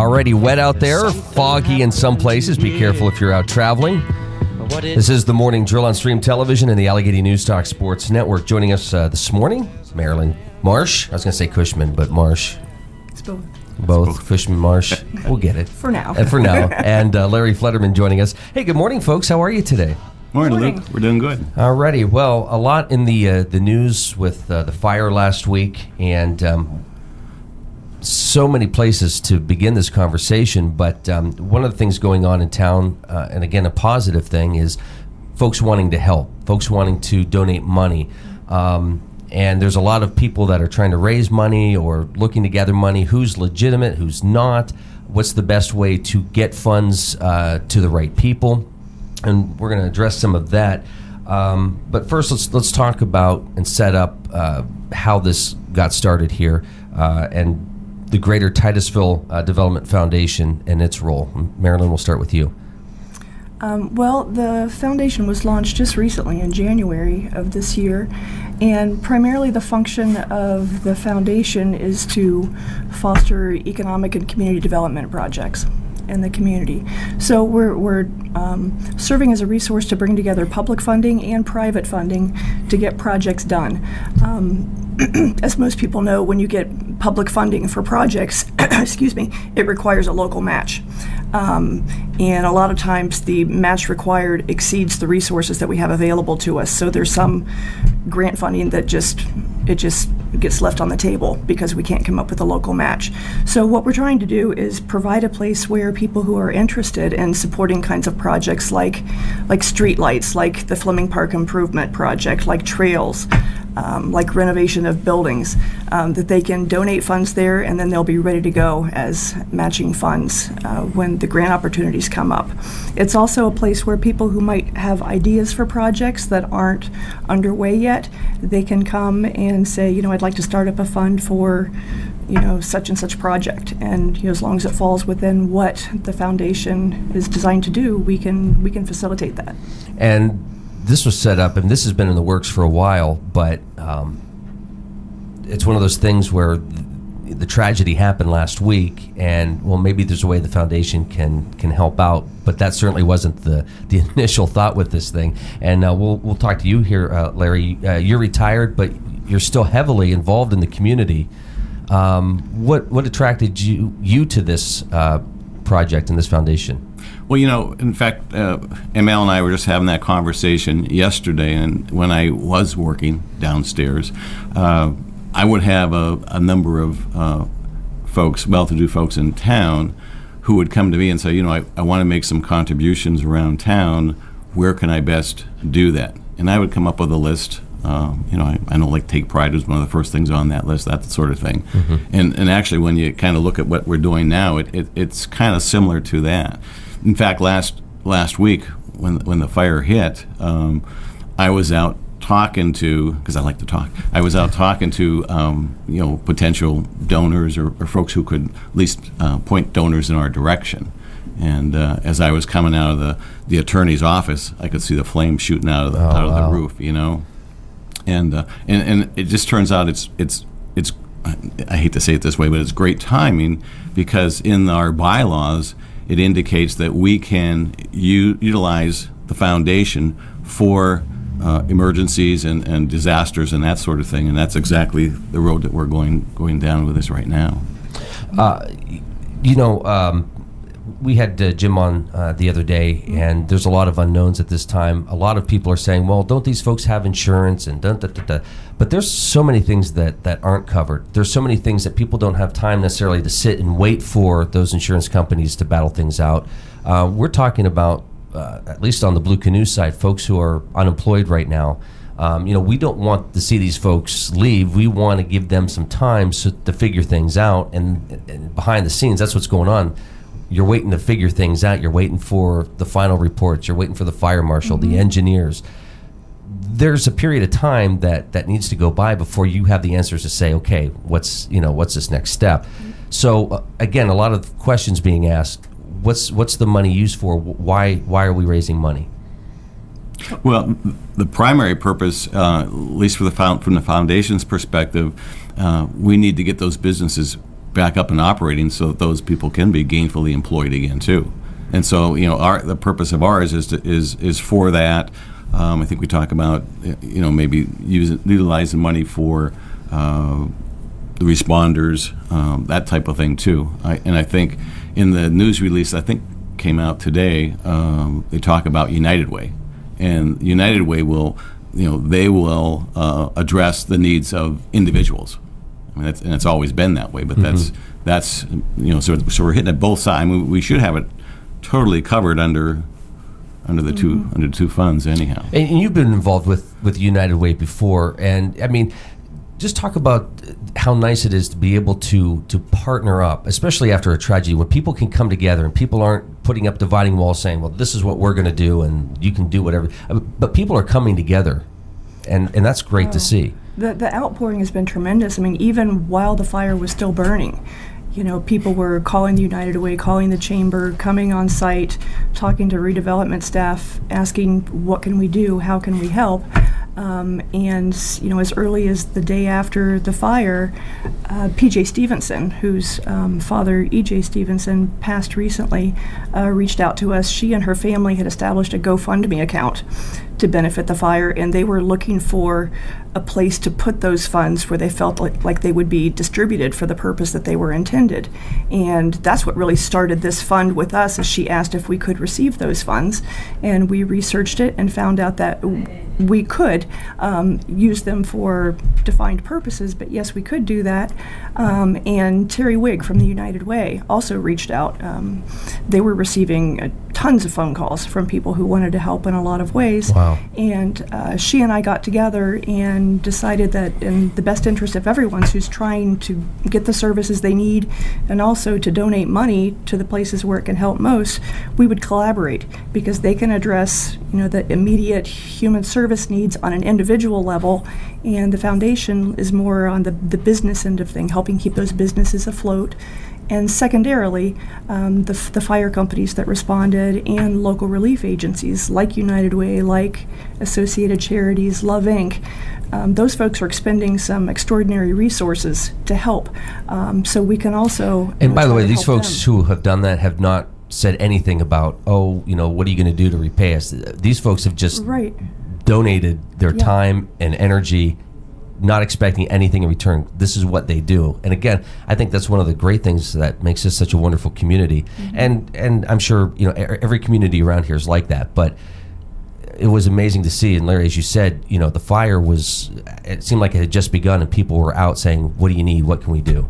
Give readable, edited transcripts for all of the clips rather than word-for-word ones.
Already wet out there, foggy in some places. Be careful if you're out traveling. This is the Morning Drill on Stream Television and the Allegheny News Talk Sports Network. Joining us this morning, Marilyn Marsh. I was going to say Cushman, but Marsh. It's both. Both. Cushman, Marsh. We'll get it. For now. And for now. And Larry Flederman joining us. Hey, good morning, folks. How are you today? Morning, Luke. We're doing good. Alrighty. Well, a lot in the news with the fire last week, and so many places to begin this conversation. But one of the things going on in town, and again, a positive thing, is folks wanting to help, folks wanting to donate money. And there's a lot of people that are trying to raise money or looking to gather money. Who's legitimate, who's not? What's the best way to get funds to the right people? And we're going to address some of that. But first, let's talk about and set up how this got started here and the Greater Titusville Development Foundation and its role. Marilyn, we'll start with you. Well, the foundation was launched just recently in January of this year, and primarily the function of the foundation is to foster economic and community development projects in the community. So we're serving as a resource to bring together public funding and private funding to get projects done. As most people know, when you get public funding for projects, excuse me, it requires a local match. And a lot of times the match required exceeds the resources that we have available to us. So there's some grant funding that just gets left on the table because we can't come up with a local match. So what we're trying to do is provide a place where people who are interested in supporting kinds of projects like street lights, like the Fleming Park Improvement Project, like trails, like renovation of buildings, that they can donate funds there, and then they'll be ready to go as matching funds when the grant opportunities come up. It's also a place where people who might have ideas for projects that aren't underway yet, they can come and say, I'd like to start up a fund for such and such project, and as long as it falls within what the foundation is designed to do, we can facilitate that. And this was set up, and this has been in the works for a while, but it's one of those things where the tragedy happened last week, and maybe there's a way the foundation can help out, but that certainly wasn't the initial thought with this thing. And we'll talk to you here, Larry. You're retired, but you're still heavily involved in the community. What attracted you to this project and this foundation? Well, in fact, ML and I were just having that conversation yesterday, and when I was working downstairs, I would have a number of folks, well-to-do folks in town, who would come to me and say, I want to make some contributions around town. Where can I best do that? And I would come up with a list. I know, like Take Pride was one of the first things on that list, that sort of thing. Mm-hmm. And actually, when you kind of look at what we're doing now, it's kind of similar to that. In fact, last week when the fire hit, I was out talking to, because I like to talk, I was out talking to potential donors or folks who could at least point donors in our direction. And as I was coming out of the attorney's office, I could see the flames shooting out of the roof, And it just turns out it's I hate to say it this way, but it's great timing, because in our bylaws it indicates that we can utilize the foundation for emergencies and disasters and that sort of thing, and that's exactly the road that we're going down with this right now. We had Jim on the other day, and there's a lot of unknowns at this time. A lot of people are saying, well, don't these folks have insurance? And but there's so many things that aren't covered. There's so many things that people don't have time necessarily to sit and wait for those insurance companies to battle things out. We're talking about, at least on the Blue Canoe side, folks who are unemployed right now. We don't want to see these folks leave. We want to give them some time to figure things out. And behind the scenes, that's what's going on. You're waiting to figure things out. You're waiting for the final reports. You're waiting for the fire marshal, the engineers. There's a period of time that needs to go by before you have the answers to say, okay, what's this next step? So again, a lot of questions being asked. What's the money used for? Why are we raising money? Well, the primary purpose, at least from the foundation's perspective, we need to get those businesses back up and operating so that those people can be gainfully employed again too. And so, the purpose of ours is for that. I think we talk about, maybe utilizing money for the responders, that type of thing too. I think in the news release, I think came out today, they talk about United Way, and United Way will, they will address the needs of individuals. I mean, and it's always been that way, but that's so we're hitting at both sides. I mean, we should have it totally covered under the two funds anyhow. And you've been involved with United Way before, and I mean, just talk about how nice it is to be able to partner up, especially after a tragedy, when people can come together and people aren't putting up dividing walls saying, well, this is what we're going to do and you can do whatever. But people are coming together, and that's great to see. The outpouring has been tremendous. I mean, even while the fire was still burning, people were calling the United Way, calling the chamber, coming on site, talking to redevelopment staff, asking, what can we do? How can we help? And as early as the day after the fire, P.J. Stevenson, whose father, E.J. Stevenson, passed recently, reached out to us. She and her family had established a GoFundMe account to benefit the fire, and they were looking for a place to put those funds where they felt like they would be distributed for the purpose that they were intended. And that's what really started this fund with us, is she asked if we could receive those funds, and we researched it and found out that we could use them for defined purposes, but yes, we could do that. And Terry Wigg from the United Way also reached out. They were receiving tons of phone calls from people who wanted to help in a lot of ways. Wow. And she and I got together and decided that in the best interest of everyone who's trying to get the services they need and also to donate money to the places where it can help most, we would collaborate, because they can address the immediate human service needs on an individual level, and the foundation is more on the business end of things, helping keep those businesses afloat. And secondarily, the fire companies that responded and local relief agencies like United Way, like Associated Charities, Love Inc., those folks are expending some extraordinary resources to help. So we can also... And by the way, these folks who have done that have not said anything about, what are you going to do to repay us? These folks have just donated their time and energy, not expecting anything in return. This is what they do. And again, I think that's one of the great things that makes this such a wonderful community. And I'm sure every community around here is like that. But it was amazing to see. And Larry, as you said, the fire it seemed like it had just begun, and people were out saying, what do you need? What can we do?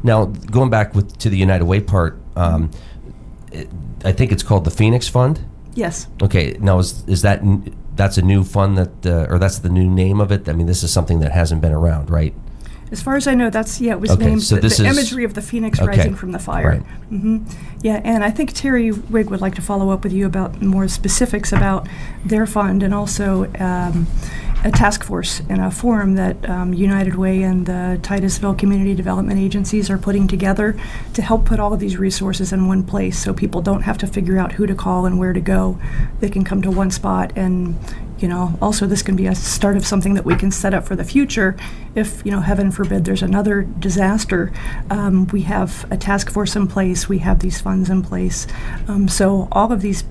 Now, going back to the United Way part, I think it's called the Phoenix Fund? Yes. Okay. Now, is that's a new fund or that's the new name of it? I mean, this is something that hasn't been around, right? As far as I know, it was named so the imagery of the phoenix rising from the fire. Right. Yeah, and I think Terry Wigg would like to follow up with you about more specifics about their fund, and also a task force and a forum that United Way and the Titusville Community Development Agencies are putting together to help put all of these resources in one place, so people don't have to figure out who to call and where to go. They can come to one spot, and also this can be a start of something that we can set up for the future if, heaven forbid, there's another disaster. We have a task force in place. We have these funds in place. So all of these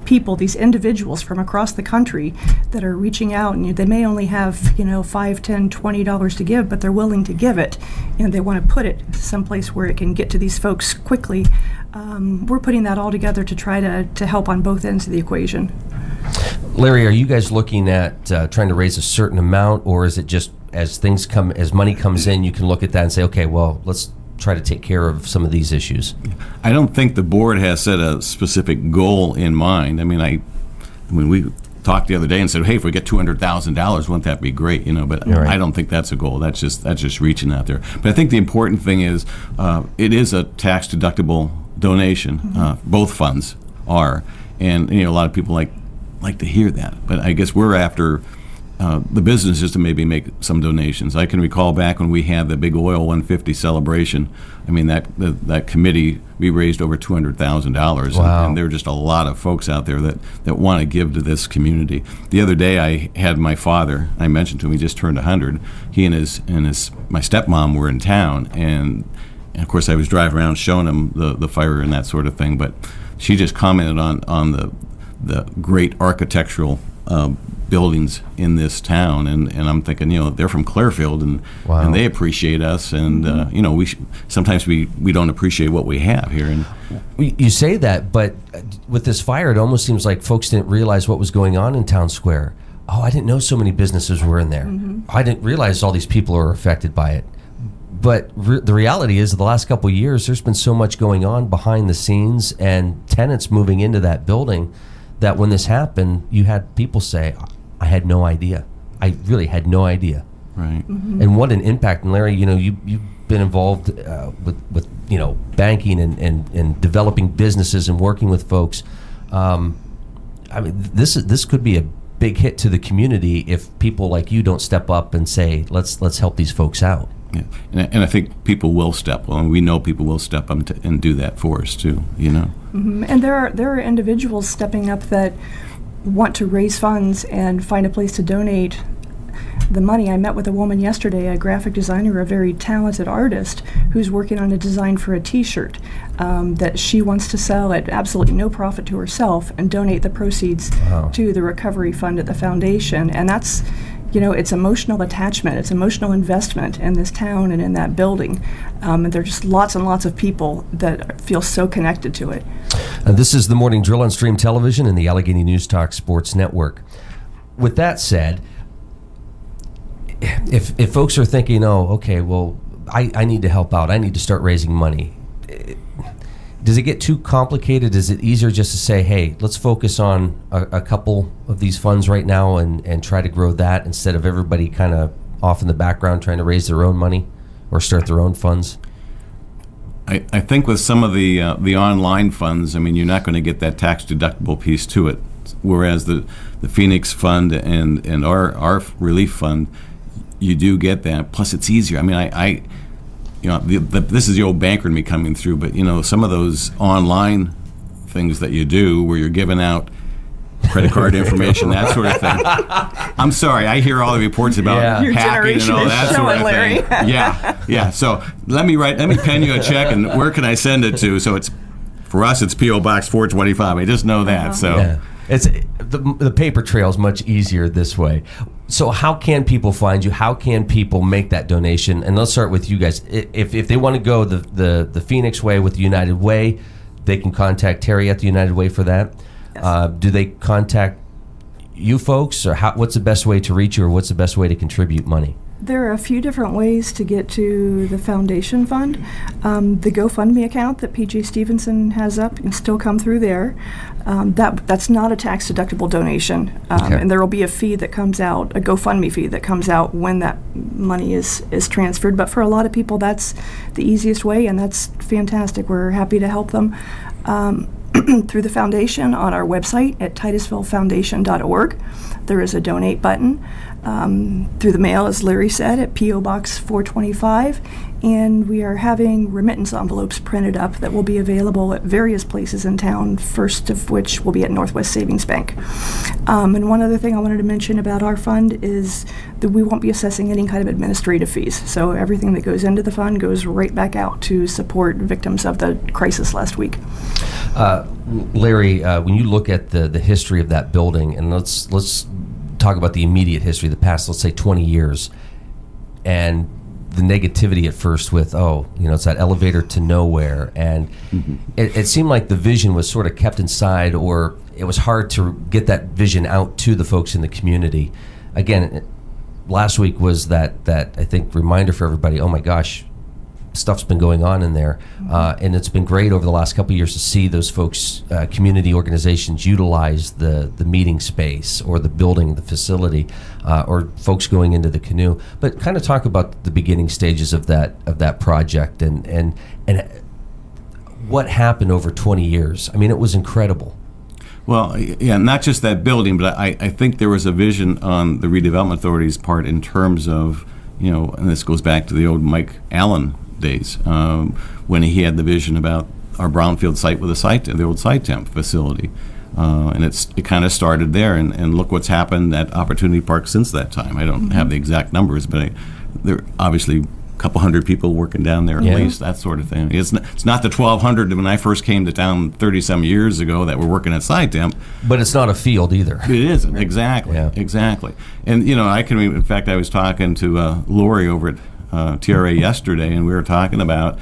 people, these individuals from across the country that are reaching out, and they may only have, $5, $10, $20 to give, but they're willing to give it, and they want to put it someplace where it can get to these folks quickly. We're putting that all together to try to help on both ends of the equation. Larry, are you guys looking at trying to raise a certain amount, or is it just as money comes in, you can look at that and say, okay, well, let's try to take care of some of these issues? I don't think the board has set a specific goal in mind. I mean, we talked the other day and said, hey, if we get $200,000, wouldn't that be great? But right. I don't think that's a goal. That's just reaching out there. But I think the important thing is it is a tax deductible donation. Both funds are, and a lot of people like to hear that. But I guess we're after the businesses to maybe make some donations. I can recall back when we had the big oil 150 celebration. I mean, that committee, we raised over $200,000. Wow. And there are just a lot of folks out there that want to give to this community. The other day I had my father, I mentioned to him, he just turned 100. He and my stepmom were in town, and And of course, I was driving around showing them the fire and that sort of thing. But she just commented on the great architectural buildings in this town, and I'm thinking, they're from Clearfield, and they appreciate us, and sometimes we don't appreciate what we have here. And you say that, but with this fire, it almost seems like folks didn't realize what was going on in Towne Square. Oh, I didn't know so many businesses were in there. I didn't realize all these people are affected by it. But the reality is, the last couple of years, there's been so much going on behind the scenes and tenants moving into that building that when this happened, you had people say, I had no idea. I really had no idea. Right. And what an impact. And Larry, you've been involved with banking and developing businesses and working with folks. This could be a big hit to the community if people like you don't step up and say, let's help these folks out. Yeah, and I think people will step up, and we know people will step up and do that for us too. And there are individuals stepping up that want to raise funds and find a place to donate the money. I met with a woman yesterday, a graphic designer, a very talented artist, who's working on a design for a T-shirt that she wants to sell at absolutely no profit to herself and donate the proceeds to the recovery fund at the foundation. And that's, it's emotional attachment, it's emotional investment in this town and in that building. And there are just lots and lots of people that feel so connected to it. This is the Morning Drill on Stream Television and the Allegheny News Talk Sports Network. With that said, if folks are thinking, I need to help out, I need to start raising money, does it get too complicated? Is it easier just to say, hey, let's focus on a couple of these funds right now and try to grow that instead of everybody kind of off in the background trying to raise their own money or start their own funds? I think with some of the online funds, you're not going to get that tax deductible piece to it. Whereas the Phoenix Fund and our relief fund, you do get that. Plus, it's easier. This is the old banker in me coming through, but some of those online things that you do where you're giving out credit card information, that sort of thing. I'm sorry, I hear all the reports about hacking and all that sort of thing. Yeah. So let me pen you a check, and where can I send it to? So for us, it's P.O. Box 425. I just know that. So. Yeah. It's the paper trail is much easier this way. So how can people find you? How can people make that donation? And let's start with you guys. If they want to go the Phoenix way with the United Way, they can contact Terry at the United Way for that. Yes. Do they contact you folks, or what's the best way to reach you, or what's the best way to contribute money? There are a few different ways to get to the foundation fund. The GoFundMe account that PJ Stevenson has up can still come through there. That's not a tax-deductible donation, and there will be a fee that comes out, a GoFundMe fee that comes out when that money is transferred. But for a lot of people, that's the easiest way, and that's fantastic. We're happy to help them through the foundation on our website at titusvillefoundation.org. There is a donate button. Through the mail, as Larry said, at P.O. Box 425, and we are having remittance envelopes printed up that will be available at various places in town, first of which will be at Northwest Savings Bank. And one other thing I wanted to mention about our fund is that we won't be assessing any kind of administrative fees, so everything that goes into the fund goes right back out to support victims of the crisis last week. Larry, when you look at the history of that building, and let's talk about the immediate history, the past, let's say 20 years, and the negativity at first with, it's that elevator to nowhere, and it seemed like the vision was sort of kept inside, or it was hard to get that vision out to the folks in the community. Again, last week was that I think reminder for everybody, oh my gosh, stuff's been going on in there, and it's been great over the last couple of years to see those folks, community organizations, utilize the meeting space or the building, the facility, or folks going into the canoe. But kind of talk about the beginning stages of that project and what happened over 20 years. It was incredible. Well, yeah, not just that building, but I think there was a vision on the Redevelopment Authority's part in terms of, and this goes back to the old Mike Allen days, when he had the vision about our brownfield site with the old site temp facility, and it kind of started there, and look what's happened at Opportunity Park since that time. I don't have the exact numbers, but they're obviously couple hundred people working down there at Yeah. least, that sort of thing. It's not the 1,200 when I first came to town 30-some years ago that were working at side temp. But it's not a field either. It isn't, exactly, Yeah. exactly. And, in fact, I was talking to Lori over at TRA yesterday, and we were talking about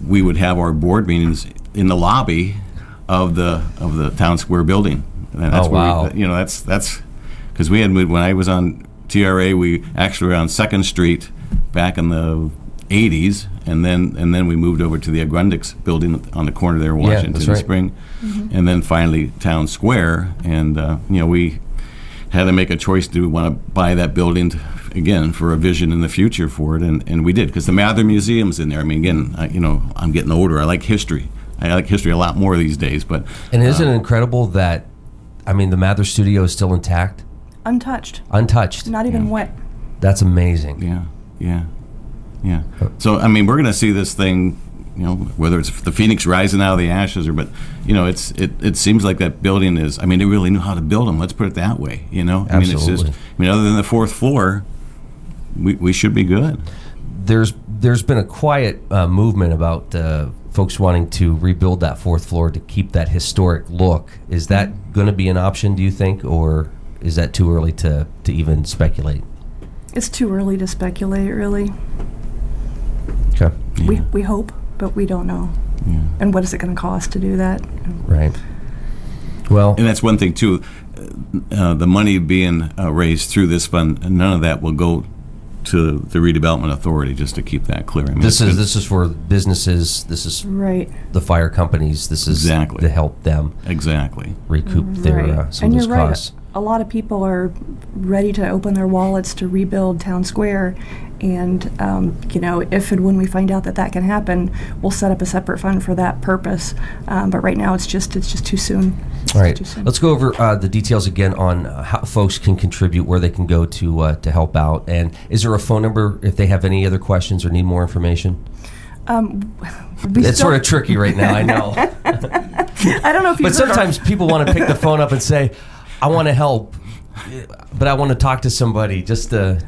we would have our board meetings in the lobby of the Towne Square building. And that's wow. where that's because we had moved when I was on TRA. We actually were on 2nd Street back in the 80s, and then we moved over to the Grundix building on the corner there, Washington that's right. Spring, and then finally Towne Square. And we had to make a choice: do we want to buy that building again for a vision in the future for it? And we did, because the Mather Museum's in there. I mean, again, I'm getting older. I like history. I like history a lot more these days. But Isn't it incredible that, the Mather Studio is still intact? Untouched. Untouched. Not even wet. That's amazing. Yeah. So we're going to see this thing, whether it's the phoenix rising out of the ashes, it seems like that building is. They really knew how to build them. Let's put it that way. Absolutely. It's just. Other than the 4th floor, we should be good. There's been a quiet movement about folks wanting to rebuild that 4th floor to keep that historic look. Is that going to be an option, do you think, or is that too early to even speculate? It's too early to speculate, really. Okay. Yeah. We hope, but we don't know. Yeah. And what is it going to cost to do that? Right. Well, And that's one thing too. The money being raised through this fund, none of that will go to the redevelopment authority. Just to keep that clear. this is for businesses. This is Right. the fire companies. This is Exactly. to help them exactly. recoup their Right. some And of those you're right. costs. A lot of people are ready to open their wallets to rebuild Towne Square, and if and when we find out that can happen, we'll set up a separate fund for that purpose. But right now, it's just too soon. All right, Too soon. let's go over the details again on how folks can contribute, where they can go to help out, and is there a phone number if they have any other questions or need more information? It's sort of tricky right now, I know. I don't know if you've But sometimes people want to pick the phone up and say, I want to help, but I want to talk to somebody just to...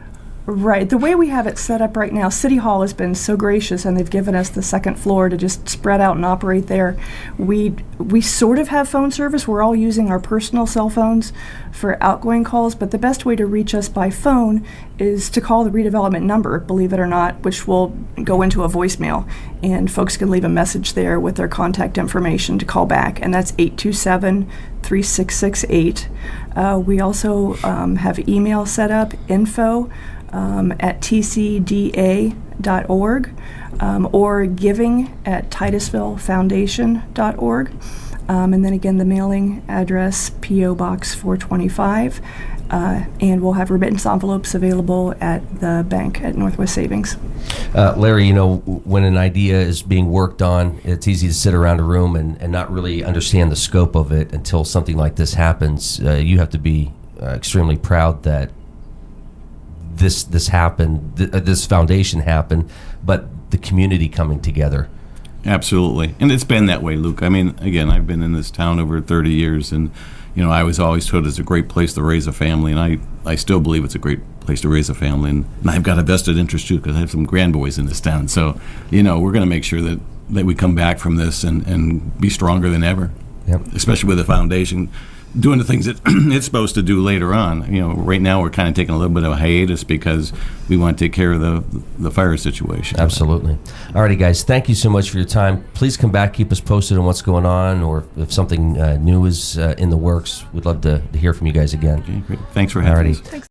Right. The way we have it set up right now, City Hall has been so gracious, and they've given us the 2nd floor to just spread out and operate there. We sort of have phone service. We're all using our personal cell phones for outgoing calls, but the best way to reach us by phone is to call the redevelopment number, believe it or not, which will go into a voicemail, and folks can leave a message there with their contact information to call back, and that's 827-3668. We also have email set up, info@tcda.org, or giving@titusvillefoundation.org. And then again, the mailing address, P.O. Box 425. And we'll have remittance envelopes available at the bank at Northwest Savings. Larry, when an idea is being worked on, it's easy to sit around a room and not really understand the scope of it until something like this happens. You have to be extremely proud that this happened, this foundation happened, but the community coming together. Absolutely. And it's been that way, Luke. Again, I've been in this town over 30 years, and I was always told it's a great place to raise a family, and I still believe it's a great place to raise a family, and I've got a vested interest too, because I have some grandboys in this town. So, we're going to make sure that we come back from this and be stronger than ever. Yep. Especially with the foundation doing the things that it's supposed to do later on. Right now we're kind of taking a little bit of a hiatus because we want to take care of the fire situation. Absolutely. All righty, guys. Thank you so much for your time. Please come back, keep us posted on what's going on, or if something new is in the works. We'd love to hear from you guys again. Okay, great. Thanks for having us. Thanks.